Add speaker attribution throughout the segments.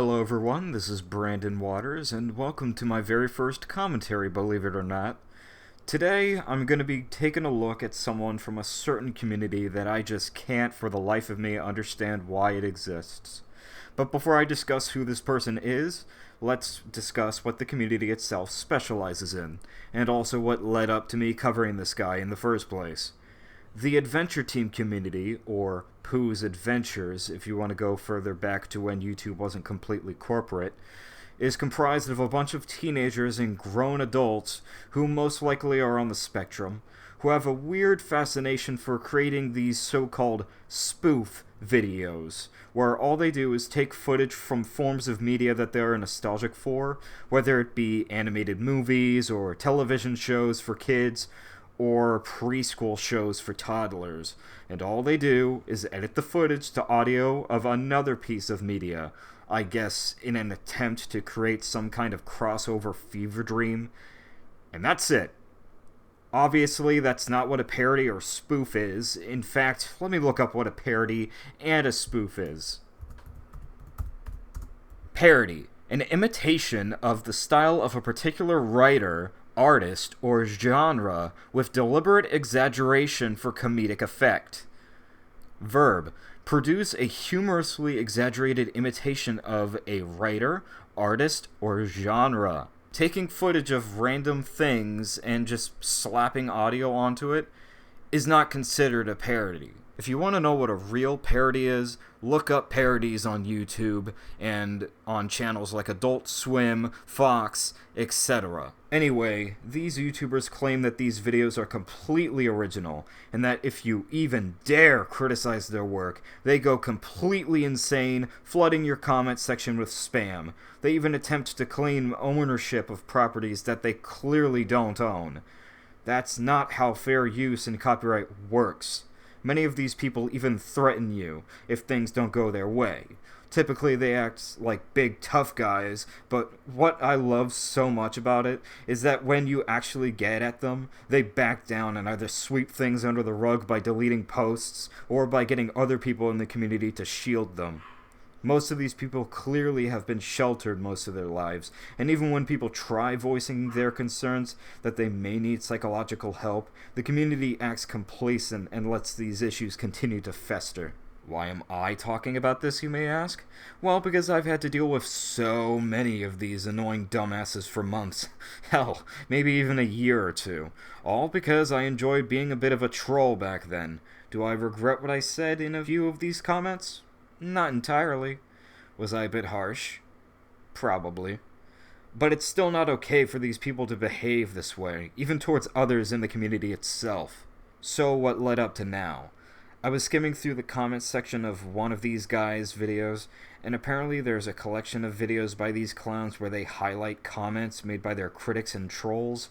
Speaker 1: Hello everyone, this is Brandon Waters, and welcome to my very first commentary, believe it or not. Today, I'm going to be taking a look at someone from a certain community that I just can't for the life of me understand why it exists. But before I discuss who this person is, let's discuss what the community itself specializes in, and also what led up to me covering this guy in the first place. The Adventure Team community, or Pooh's Adventures if you want to go further back to when YouTube wasn't completely corporate, is comprised of a bunch of teenagers and grown adults who most likely are on the spectrum, who have a weird fascination for creating these so-called spoof videos, where all they do is take footage from forms of media that they're nostalgic for, whether it be animated movies or television shows for kids, or preschool shows for toddlers, and all they do is edit the footage to audio of another piece of media, I guess in an attempt to create some kind of crossover fever dream, and that's it. Obviously, that's not what a parody or spoof is. In fact, let me look up what a parody and a spoof is. Parody, an imitation of the style of a particular writer, artist, or genre with deliberate exaggeration for comedic effect. Verb, produce a humorously exaggerated imitation of a writer, artist, or genre. Taking footage of random things and just slapping audio onto it is not considered a parody. If you want to know what a real parody is, look up parodies on YouTube and on channels like Adult Swim, Fox, etc. Anyway, these YouTubers claim that these videos are completely original, and that if you even dare criticize their work, they go completely insane, flooding your comment section with spam. They even attempt to claim ownership of properties that they clearly don't own. That's not how fair use and copyright works. Many of these people even threaten you if things don't go their way. Typically, they act like big tough guys, but what I love so much about it is that when you actually get at them, they back down and either sweep things under the rug by deleting posts or by getting other people in the community to shield them. Most of these people clearly have been sheltered most of their lives, and even when people try voicing their concerns that they may need psychological help, the community acts complacent and lets these issues continue to fester. Why am I talking about this, you may ask? Well, because I've had to deal with so many of these annoying dumbasses for months. Hell, maybe even a year or two. All because I enjoyed being a bit of a troll back then. Do I regret what I said in a few of these comments? Not entirely. Was I a bit harsh? Probably. But it's still not okay for these people to behave this way, even towards others in the community itself. So what led up to now? I was skimming through the comments section of one of these guys' videos, and apparently there's a collection of videos by these clowns where they highlight comments made by their critics and trolls,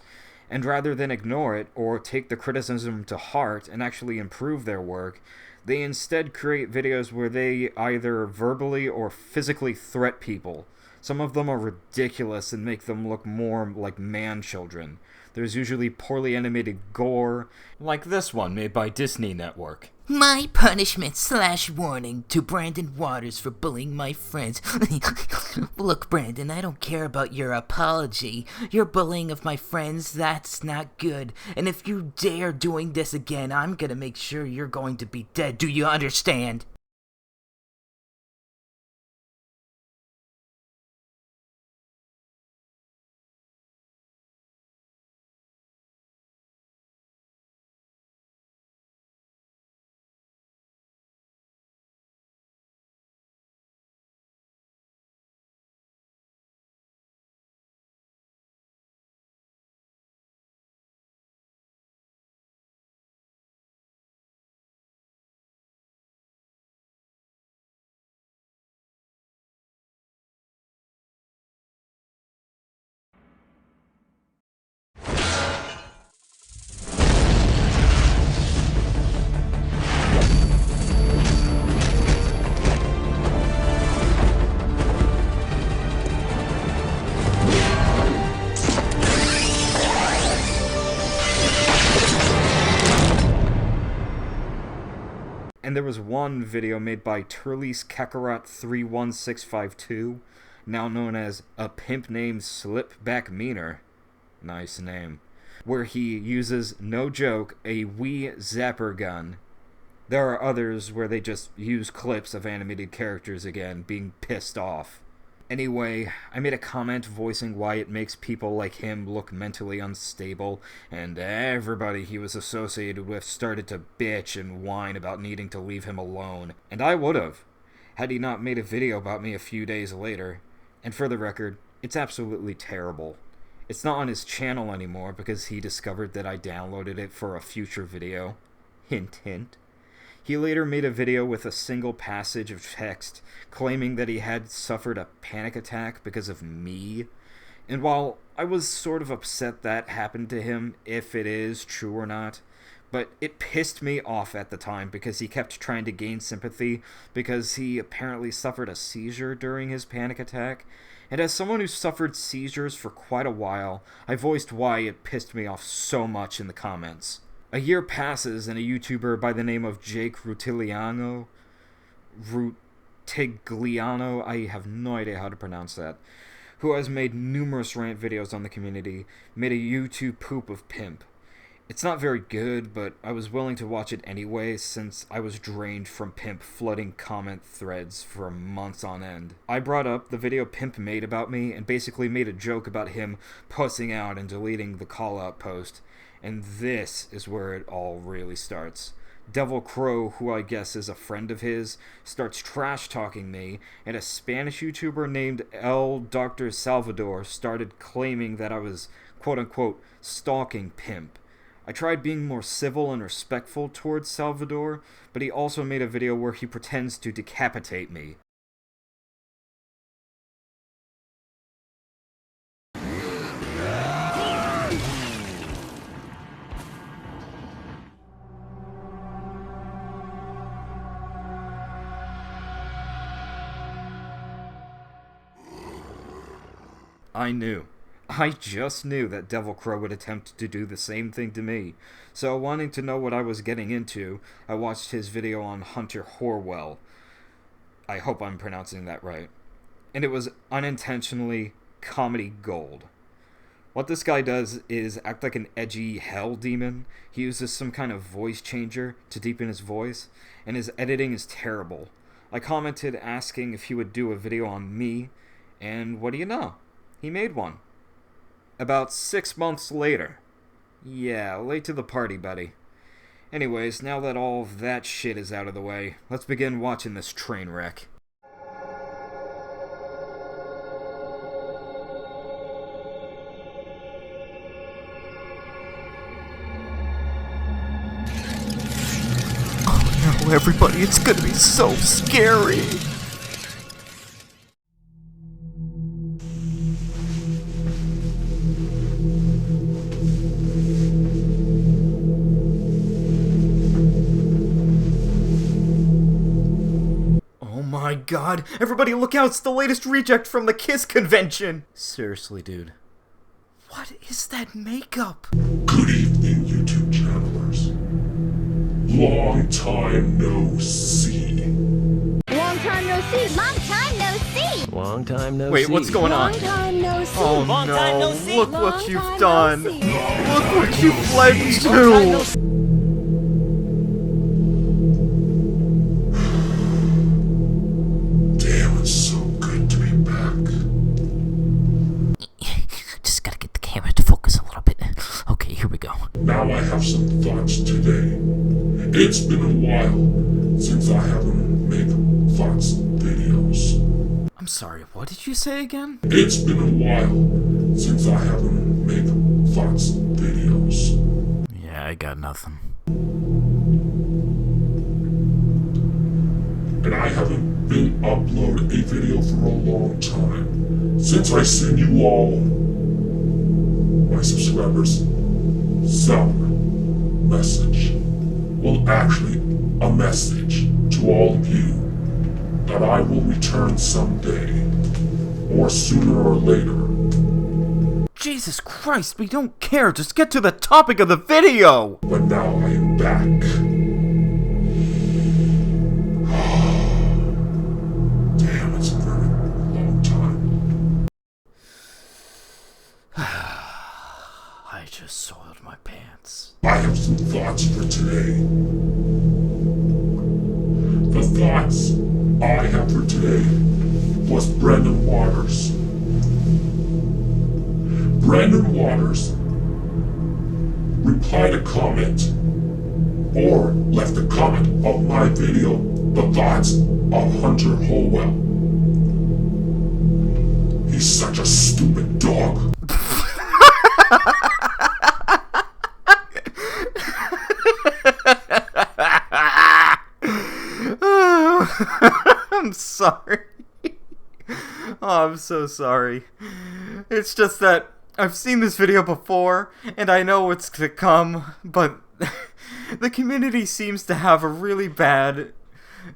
Speaker 1: and rather than ignore it or take the criticism to heart and actually improve their work, they instead create videos where they either verbally or physically threat people. Some of them are ridiculous and make them look more like man-children. There's usually poorly animated gore, like this one made by Disney Network.
Speaker 2: My punishment/warning to Brandon Waters for bullying my friends. Look, Brandon, I don't care about your apology. Your bullying of my friends, that's not good. And if you dare doing this again, I'm gonna make sure you're going to be dead. Do you understand?
Speaker 1: And there was one video made by Turles Kakarot 31652 now known as A Pimp Named Slipback Meaner, nice name, where he uses, no joke, a Wii Zapper gun. There are others where they just use clips of animated characters again, being pissed off. Anyway, I made a comment voicing why it makes people like him look mentally unstable, and everybody he was associated with started to bitch and whine about needing to leave him alone. And I would've, had he not made a video about me a few days later. And for the record, it's absolutely terrible. It's not on his channel anymore because he discovered that I downloaded it for a future video. Hint, hint. He later made a video with a single passage of text claiming that he had suffered a panic attack because of me. And while I was sort of upset that happened to him, if it is true or not, but it pissed me off at the time because he kept trying to gain sympathy because he apparently suffered a seizure during his panic attack. And as someone who suffered seizures for quite a while, I voiced why it pissed me off so much in the comments. A year passes and a YouTuber by the name of Jake Rutigliano, I have no idea how to pronounce that, who has made numerous rant videos on the community, made a YouTube poop of Pimp. It's not very good, but I was willing to watch it anyway since I was drained from Pimp flooding comment threads for months on end. I brought up the video Pimp made about me and basically made a joke about him pussing out and deleting the call-out post. And this is where it all really starts. Devil Crow, who I guess is a friend of his, starts trash-talking me, and a Spanish YouTuber named El Dr. Salvador started claiming that I was, quote-unquote, stalking Pimp. I tried being more civil and respectful towards Salvador, but he also made a video where he pretends to decapitate me. I just knew that Devil Crow would attempt to do the same thing to me. So wanting to know what I was getting into, I watched his video on Hunter Horwell. I hope I'm pronouncing that right. And it was unintentionally comedy gold. What this guy does is act like an edgy hell demon. He uses some kind of voice changer to deepen his voice, and his editing is terrible. I commented asking if he would do a video on me, and what do you know? He made one. About 6 months later. Yeah, late to the party, buddy. Anyways, now that all of that shit is out of the way, let's begin watching this train wreck.
Speaker 2: Oh no, everybody, it's gonna be so scary!
Speaker 1: My god, everybody look out, it's the latest reject from the KISS convention! Seriously, dude.
Speaker 2: What is that makeup?
Speaker 3: Good evening, YouTube channelers. Long time no see.
Speaker 4: Long time no see. Long time no see.
Speaker 5: Long time no see.
Speaker 1: Wait, what's going on?
Speaker 4: Long time no see.
Speaker 1: Oh
Speaker 4: Long
Speaker 1: no,
Speaker 4: time no see.
Speaker 1: look
Speaker 4: Long
Speaker 1: what you've
Speaker 4: time
Speaker 1: done!
Speaker 4: no see.
Speaker 1: Look what you've led to!
Speaker 3: Damn, it's so good to be back.
Speaker 2: Just gotta get the camera to focus a little bit. Okay, here we go.
Speaker 3: Now I have some thoughts today. It's been a while since I haven't made thoughts videos.
Speaker 1: I'm sorry, what did you say again?
Speaker 3: It's been a while since I haven't made thoughts videos.
Speaker 1: Yeah, I got nothing.
Speaker 3: And I haven't been uploading a video for a long time. Since I send you all, my subscribers, some message. Well, actually, a message to all of you that I will return someday, or sooner or later.
Speaker 1: Jesus Christ, we don't care, just get to the topic of the video!
Speaker 3: But now I am back. Damn, it's a very long time.
Speaker 1: just soiled my pants.
Speaker 3: I have some thoughts for today. The thoughts I have for today was Brendan Waters. Brendan Waters replied a comment or left a comment of my video, The Thoughts of Hunter Holwell. He's such a stupid dog.
Speaker 1: I'm sorry. Oh, I'm so sorry. It's just that I've seen this video before, and I know what's to come, but the community seems to have a really bad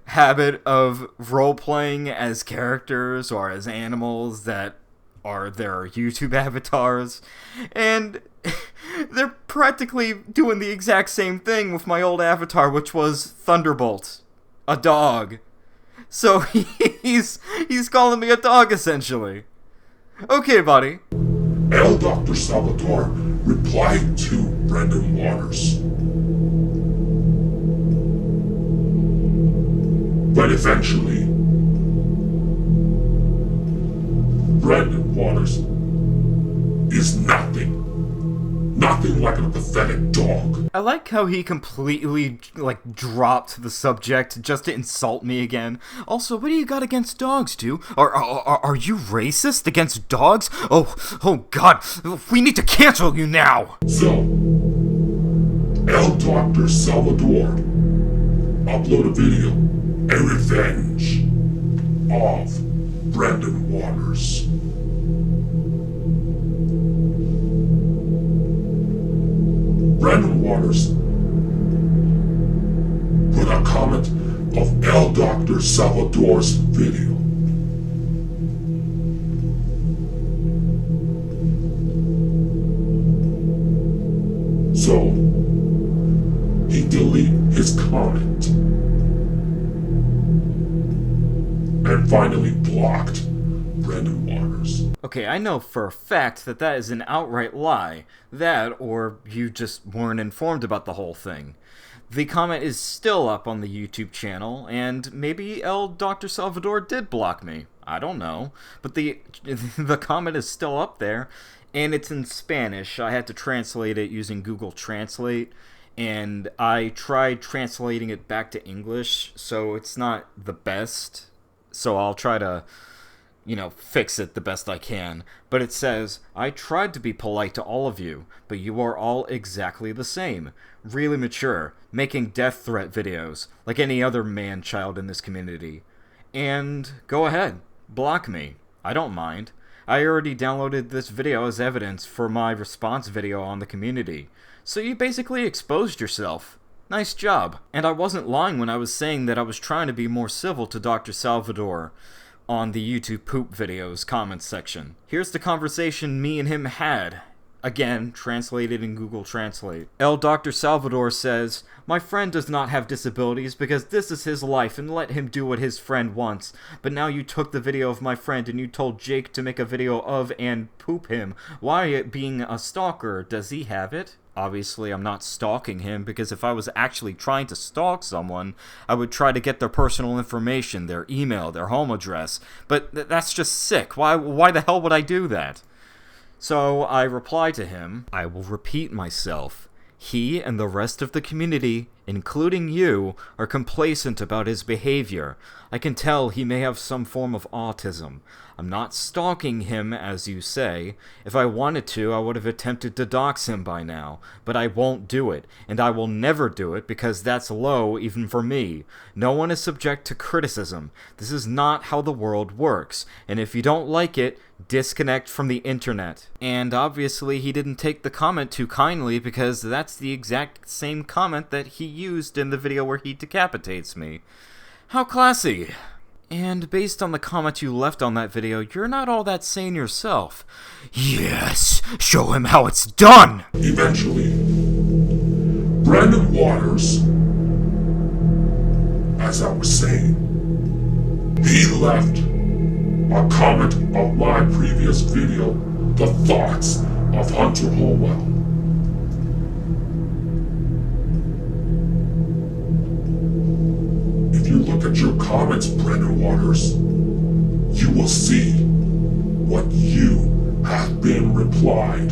Speaker 1: habit of role-playing as characters or as animals that are their YouTube avatars, and they're practically doing the exact same thing with my old avatar, which was Thunderbolt, a dog. So he's calling me a dog, essentially. Okay, buddy.
Speaker 3: El Dr. Salvador replied to Brendan Waters. But eventually, Brendan Waters is nothing like a pathetic dog.
Speaker 1: I like how he completely, dropped the subject just to insult me again. Also, what do you got against dogs, dude? Are you racist against dogs? Oh God, we need to cancel you now!
Speaker 3: So, El Dr. Salvador uploaded a video, a revenge of Brendan Waters. Brendan Waters put a comment of El Dr. Salvador's video. So, he deleted his comment and finally blocked Brendan Waters.
Speaker 1: Okay, I know for a fact that is an outright lie. That, or you just weren't informed about the whole thing. The comment is still up on the YouTube channel, and maybe El Dr. Salvador did block me. I don't know. But the comment is still up there, and it's in Spanish. I had to translate it using Google Translate, and I tried translating it back to English, so it's not the best. So I'll try to fix it the best I can. But it says, I tried to be polite to all of you, but you are all exactly the same. Really mature, making death threat videos, like any other man-child in this community. And go ahead, block me. I don't mind. I already downloaded this video as evidence for my response video on the community. So you basically exposed yourself. Nice job. And I wasn't lying when I was saying that I was trying to be more civil to Dr. Salvador on the YouTube poop videos comments section. Here's the conversation me and him had. Again, translated in Google Translate. El Dr. Salvador says, my friend does not have disabilities because this is his life and let him do what his friend wants. But now you took the video of my friend and you told Jake to make a video of and poop him. Why, being a stalker, does he have it? Obviously, I'm not stalking him, because if I was actually trying to stalk someone, I would try to get their personal information, their email, their home address. But that's just sick. Why the hell would I do that? So I reply to him, I will repeat myself. He and the rest of the community, including you, are complacent about his behavior. I can tell he may have some form of autism. I'm not stalking him, as you say. If I wanted to, I would have attempted to dox him by now. But I won't do it, and I will never do it because that's low even for me. No one is subject to criticism. This is not how the world works, and if you don't like it, disconnect from the internet. And obviously he didn't take the comment too kindly, because that's the exact same comment that he used in the video where he decapitates me. How classy. And based on the comment you left on that video, you're not all that sane yourself. Yes, show him how it's done!
Speaker 3: Eventually, Brendan Waters, as I was saying, he left a comment of my previous video, The Thoughts of Hunter Holwell. look at your comments, Brandon Waters, you will see what you have been replied.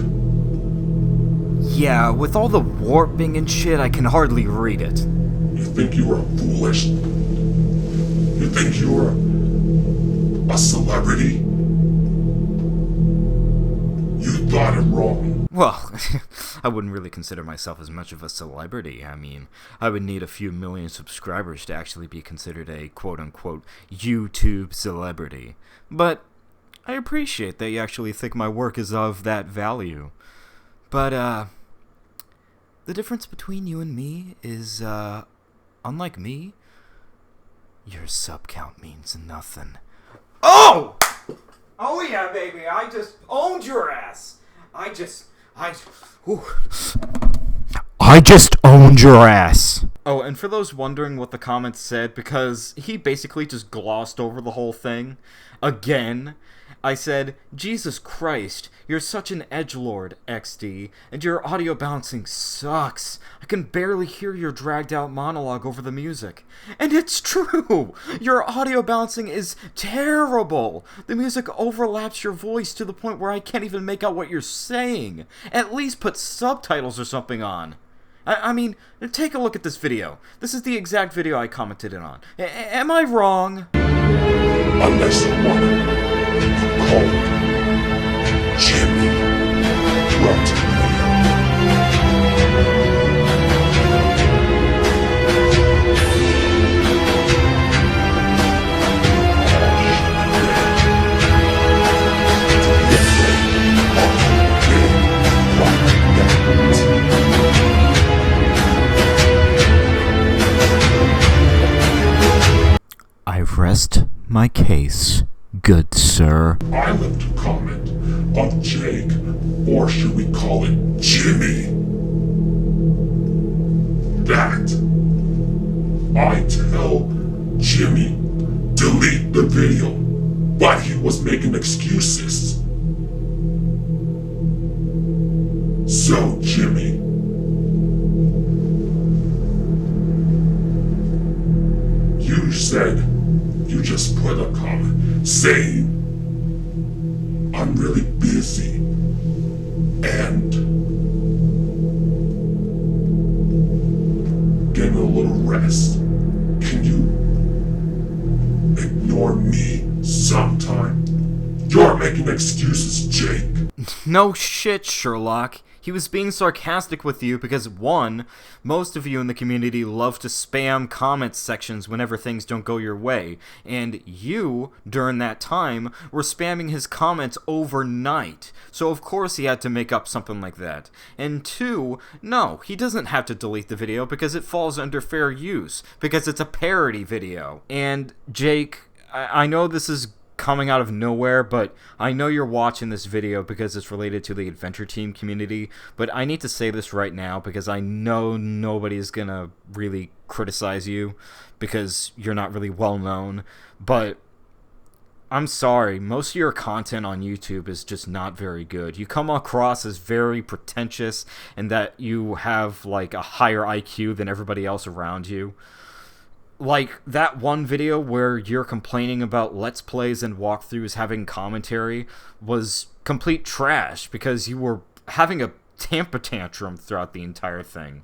Speaker 1: Yeah, with all the warping and shit, I can hardly read it.
Speaker 3: You think you are foolish? You think you're a celebrity? You thought it wrong.
Speaker 1: Well, I wouldn't really consider myself as much of a celebrity. I mean, I would need a few million subscribers to actually be considered a quote-unquote YouTube celebrity. But I appreciate that you actually think my work is of that value. But, the difference between you and me is, unlike me, your sub count means nothing. Oh! Oh yeah, baby, I just owned your ass! I just owned your ass! Oh, and for those wondering what the comments said, because he basically just glossed over the whole thing, again, I said, Jesus Christ, you're such an edgelord, XD, and your audio bouncing sucks. I can barely hear your dragged out monologue over the music. And it's true! Your audio bouncing is terrible! The music overlaps your voice to the point where I can't even make out what you're saying. At least put subtitles or something on. I mean, take a look at this video. This is the exact video I commented in on. Am I wrong?
Speaker 3: Unless you want it. Called Jimmy Rant.
Speaker 1: I rest my case, good sir.
Speaker 3: I left a comment on Jake, or should we call it Jimmy, that I tell Jimmy delete the video, but he was making excuses. So Jimmy, you said you just put a comment saying I'm really busy and getting a little rest. Can you ignore me sometime? You're making excuses, Jake.
Speaker 1: No shit, Sherlock. He was being sarcastic with you because, one, most of you in the community love to spam comment sections whenever things don't go your way, and you, during that time, were spamming his comments overnight, so of course he had to make up something like that. And two, no, he doesn't have to delete the video because it falls under fair use, because it's a parody video. And, Jake, I know this is coming out of nowhere, but I know you're watching this video because it's related to the Adventure Team community, but I need to say this right now because I know nobody's gonna really criticize you because you're not really well known, but I'm sorry, most of your content on YouTube is just not very good. You come across as very pretentious and that you have like a higher IQ than everybody else around you. Like, that one video where you're complaining about Let's Plays and walkthroughs having commentary was complete trash because you were having a temper tantrum throughout the entire thing.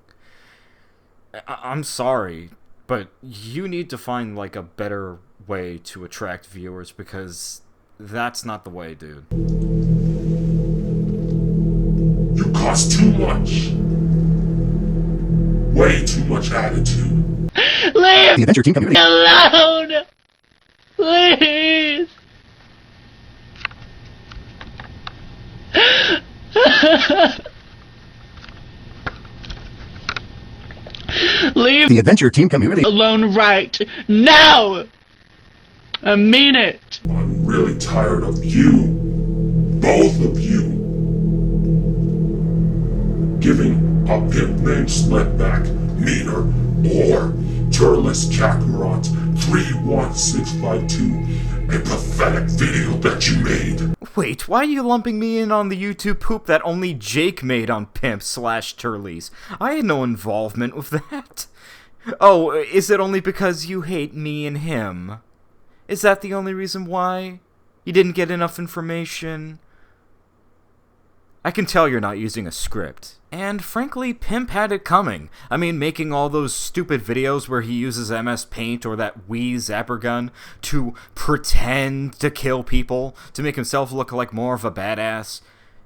Speaker 1: I'm sorry, but you need to find, like, a better way to attract viewers because that's not the way, dude.
Speaker 3: You cost too much. Way too much attitude.
Speaker 5: Leave
Speaker 6: the Adventure Team community
Speaker 5: alone! Please! Leave
Speaker 6: the Adventure Team community
Speaker 5: alone right now! I mean it!
Speaker 3: I'm really tired of you, both of you, giving a pimp named Slipback, Meaner, or Turles Kakarot 31652, a pathetic video that you made.
Speaker 1: Wait, why are you lumping me in on the YouTube poop that only Jake made on Pimp/Turles? I had no involvement with that. Oh, is it only because you hate me and him? Is that the only reason why? You didn't get enough information? I can tell you're not using a script. And frankly, Pimp had it coming. I mean, making all those stupid videos where he uses MS Paint or that Wii Zapper gun to pretend to kill people, to make himself look like more of a badass.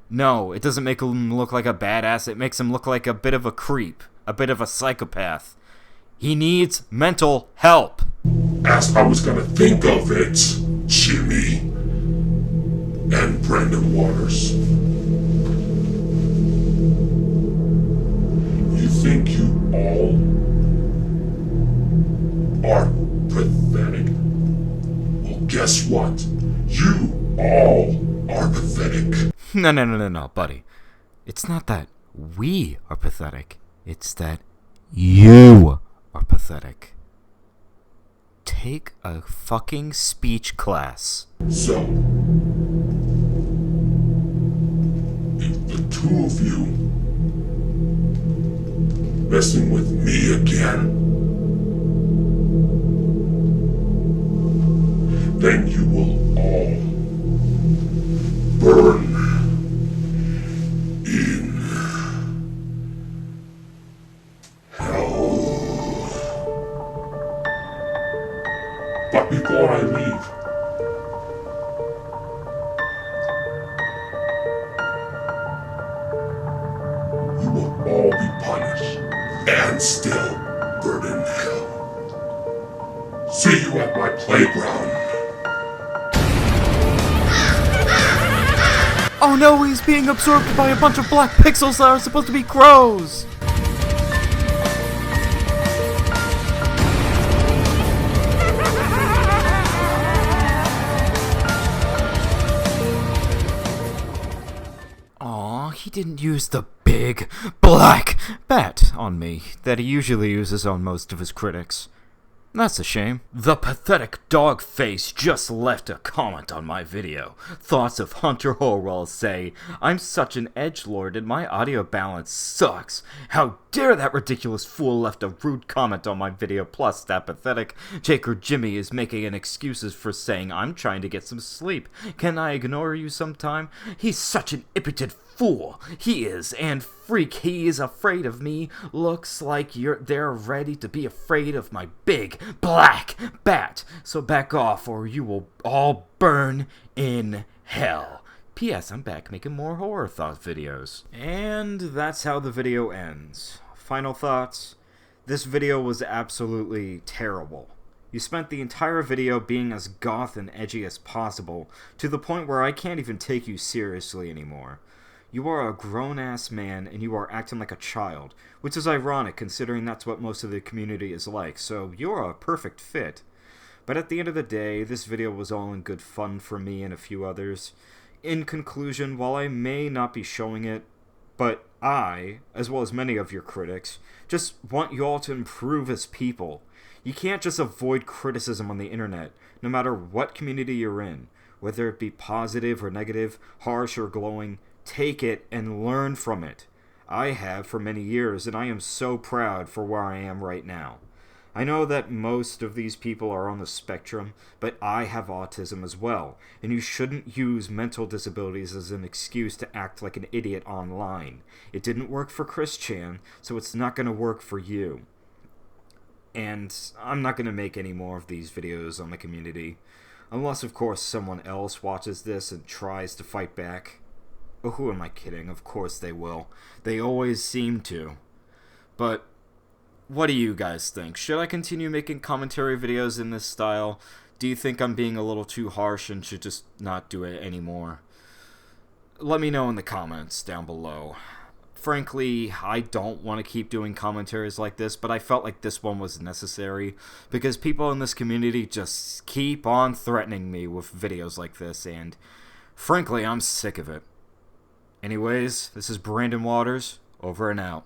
Speaker 1: No, it doesn't make him look like a badass, it makes him look like a bit of a creep, a bit of a psychopath. He needs mental help.
Speaker 3: As I was gonna think of it, Jimmy and Brandon Waters. You think you all are pathetic? Well, guess what? You all are pathetic.
Speaker 1: No, buddy. It's not that we are pathetic. It's that you are pathetic. Take a fucking speech class.
Speaker 3: So, if the two of you messing with me again, then you will all burn in hell. But before I leave, you will all be punished and still burn in hell. See you at my playground.
Speaker 1: Oh no, he's being absorbed by a bunch of black pixels that are supposed to be crows! Aw, he didn't use the big black bat on me that he usually uses on most of his critics. That's a shame. The pathetic dog face just left a comment on my video. Thoughts of Hunter Horwell say, I'm such an edgelord and my audio balance sucks. How dare that ridiculous fool left a rude comment on my video, plus that pathetic Jaker Jimmy is making an excuses for saying I'm trying to get some sleep. Can I ignore you sometime? He's such an impotent fool. He is, and freak, he is afraid of me. Looks like they're ready to be afraid of my big black bat. So back off or you will all burn in hell. P.S. I'm back making more horror thought videos. And that's how the video ends. Final thoughts. This video was absolutely terrible. You spent the entire video being as goth and edgy as possible, to the point where I can't even take you seriously anymore. You are a grown-ass man, and you are acting like a child, which is ironic considering that's what most of the community is like, so you're a perfect fit. But at the end of the day, this video was all in good fun for me and a few others. In conclusion, while I may not be showing it, but I, as well as many of your critics, just want you all to improve as people. You can't just avoid criticism on the internet, no matter what community you're in, whether it be positive or negative, harsh or glowing. Take it and learn from it. I have for many years, and I am so proud for where I am right now. I know that most of these people are on the spectrum, but I have autism as well, and you shouldn't use mental disabilities as an excuse to act like an idiot online. It didn't work for Chris Chan, so it's not going to work for you. And I'm not going to make any more of these videos on the community, unless of course someone else watches this and tries to fight back. Oh, who am I kidding? Of course they will. They always seem to. But what do you guys think? Should I continue making commentary videos in this style? Do you think I'm being a little too harsh and should just not do it anymore? Let me know in the comments down below. Frankly, I don't want to keep doing commentaries like this, but I felt like this one was necessary because people in this community just keep on threatening me with videos like this, and frankly, I'm sick of it. Anyways, this is Brandon Waters, over and out.